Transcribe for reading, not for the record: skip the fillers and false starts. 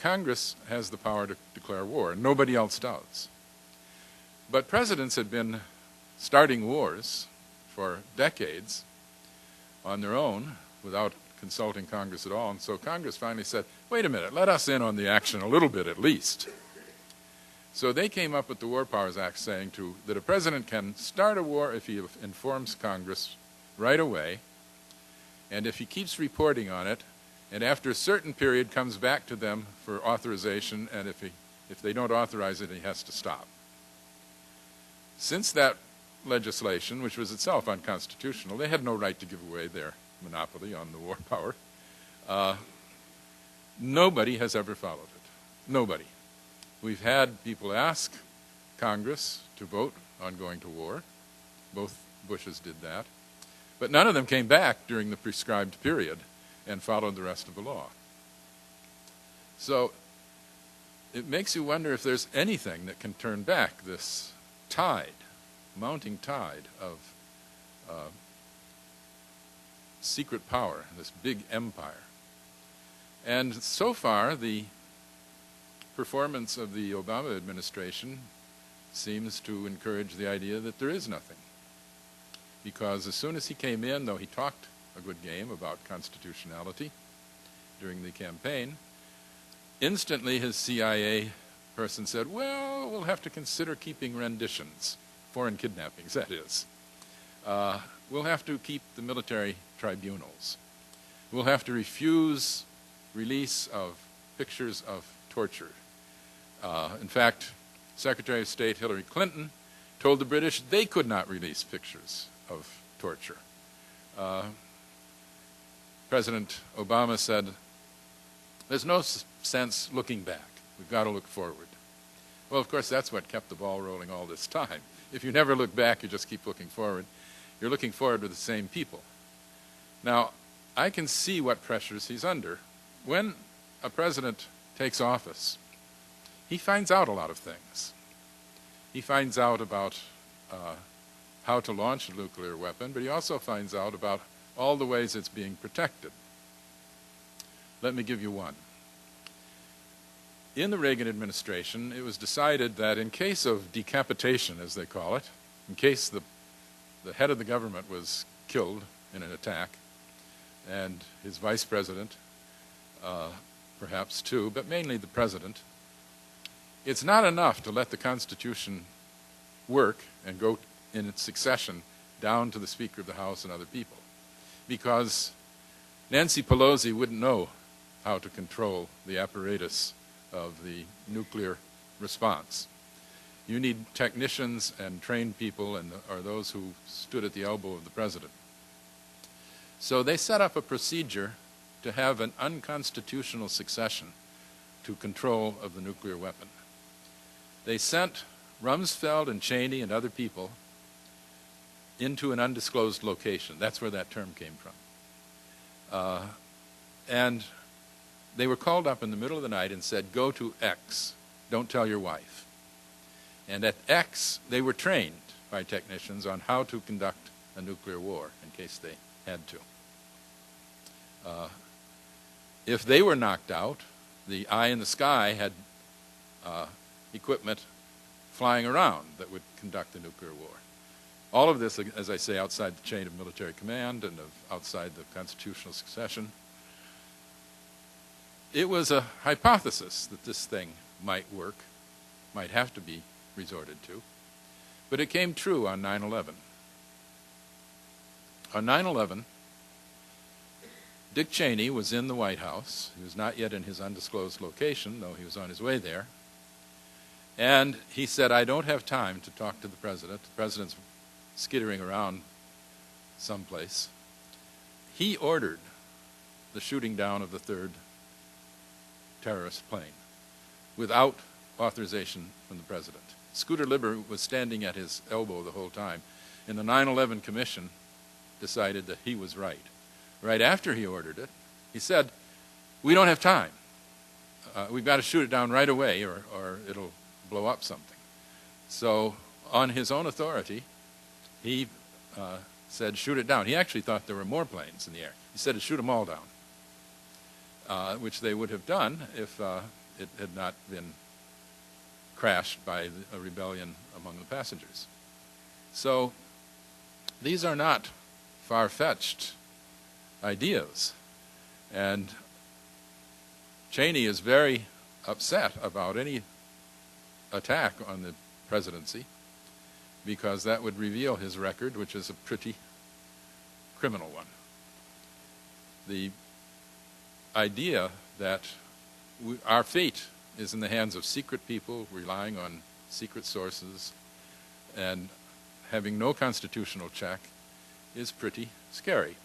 Congress has the power to declare war. Nobody else does. But presidents had been starting wars for decades on their own without consulting Congress at all. And so Congress finally said, wait a minute, let us in on the action a little bit at least. So they came up with the War Powers Act saying that a president can start a war if he informs Congress right away, and if he keeps reporting on it, and after a certain period comes back to them for authorization, and if they don't authorize it, he has to stop. Since that legislation, which was itself unconstitutional, they had no right to give away their monopoly on the war power. Nobody has ever followed it. Nobody. We've had people ask Congress to vote on going to war. Both Bushes did that. But none of them came back during the prescribed period and followed the rest of the law. So it makes you wonder if there's anything that can turn back this tide, mounting tide of secret power, this big empire. And so far, the performance of the Obama administration seems to encourage the idea that there is nothing. Because as soon as he came in, though he talked a good game about constitutionality during the campaign, instantly his CIA person said, well, we'll have to consider keeping renditions, foreign kidnappings, that is. We'll have to keep the military tribunals. We'll have to refuse release of pictures of torture. In fact, Secretary of State Hillary Clinton told the British they could not release pictures of torture. President Obama said, there's no sense looking back. We've got to look forward. Well, of course, that's what kept the ball rolling all this time. If you never look back, you just keep looking forward. You're looking forward with the same people. Now, I can see what pressures he's under. When a president takes office, he finds out a lot of things. He finds out about how to launch a nuclear weapon, but he also finds out about all the ways it's being protected. Let me give you one. In the Reagan administration, it was decided that in case of decapitation, as they call it, in case the head of the government was killed in an attack, and his vice president, perhaps too, but mainly the president, it's not enough to let the Constitution work and go in its succession down to the Speaker of the House and other people, because Nancy Pelosi wouldn't know how to control the apparatus of the nuclear response. You need technicians and trained people, and are those who stood at the elbow of the president. So they set up a procedure to have an unconstitutional succession to control of the nuclear weapon. They sent Rumsfeld and Cheney and other people into an undisclosed location. That's where that term came from. And they were called up in the middle of the night and said, go to X, don't tell your wife. And at X, they were trained by technicians on how to conduct a nuclear war in case they had to. If they were knocked out, the eye in the sky had equipment flying around that would conduct the nuclear war. All of this, as I say, outside the chain of military command and outside the constitutional succession. It was a hypothesis that this thing might work, might have to be resorted to, but it came true on 9/11. On 9/11, Dick Cheney was in the White House. He was not yet in his undisclosed location, though he was on his way there. And he said, I don't have time to talk to the president. The president's skittering around someplace. He ordered the shooting down of the third terrorist plane without authorization from the president. Scooter Libber was standing at his elbow the whole time, and the 9/11 Commission decided that he was right. Right after he ordered it, he said, we don't have time. We've got to shoot it down right away or it'll blow up something. So on his own authority, he said, shoot it down. He actually thought there were more planes in the air. He said to shoot them all down, which they would have done if it had not been crashed by a rebellion among the passengers. So these are not far-fetched ideas. And Cheney is very upset about any attack on the presidency because that would reveal his record, which is a pretty criminal one. The idea that our fate is in the hands of secret people relying on secret sources and having no constitutional check is pretty scary.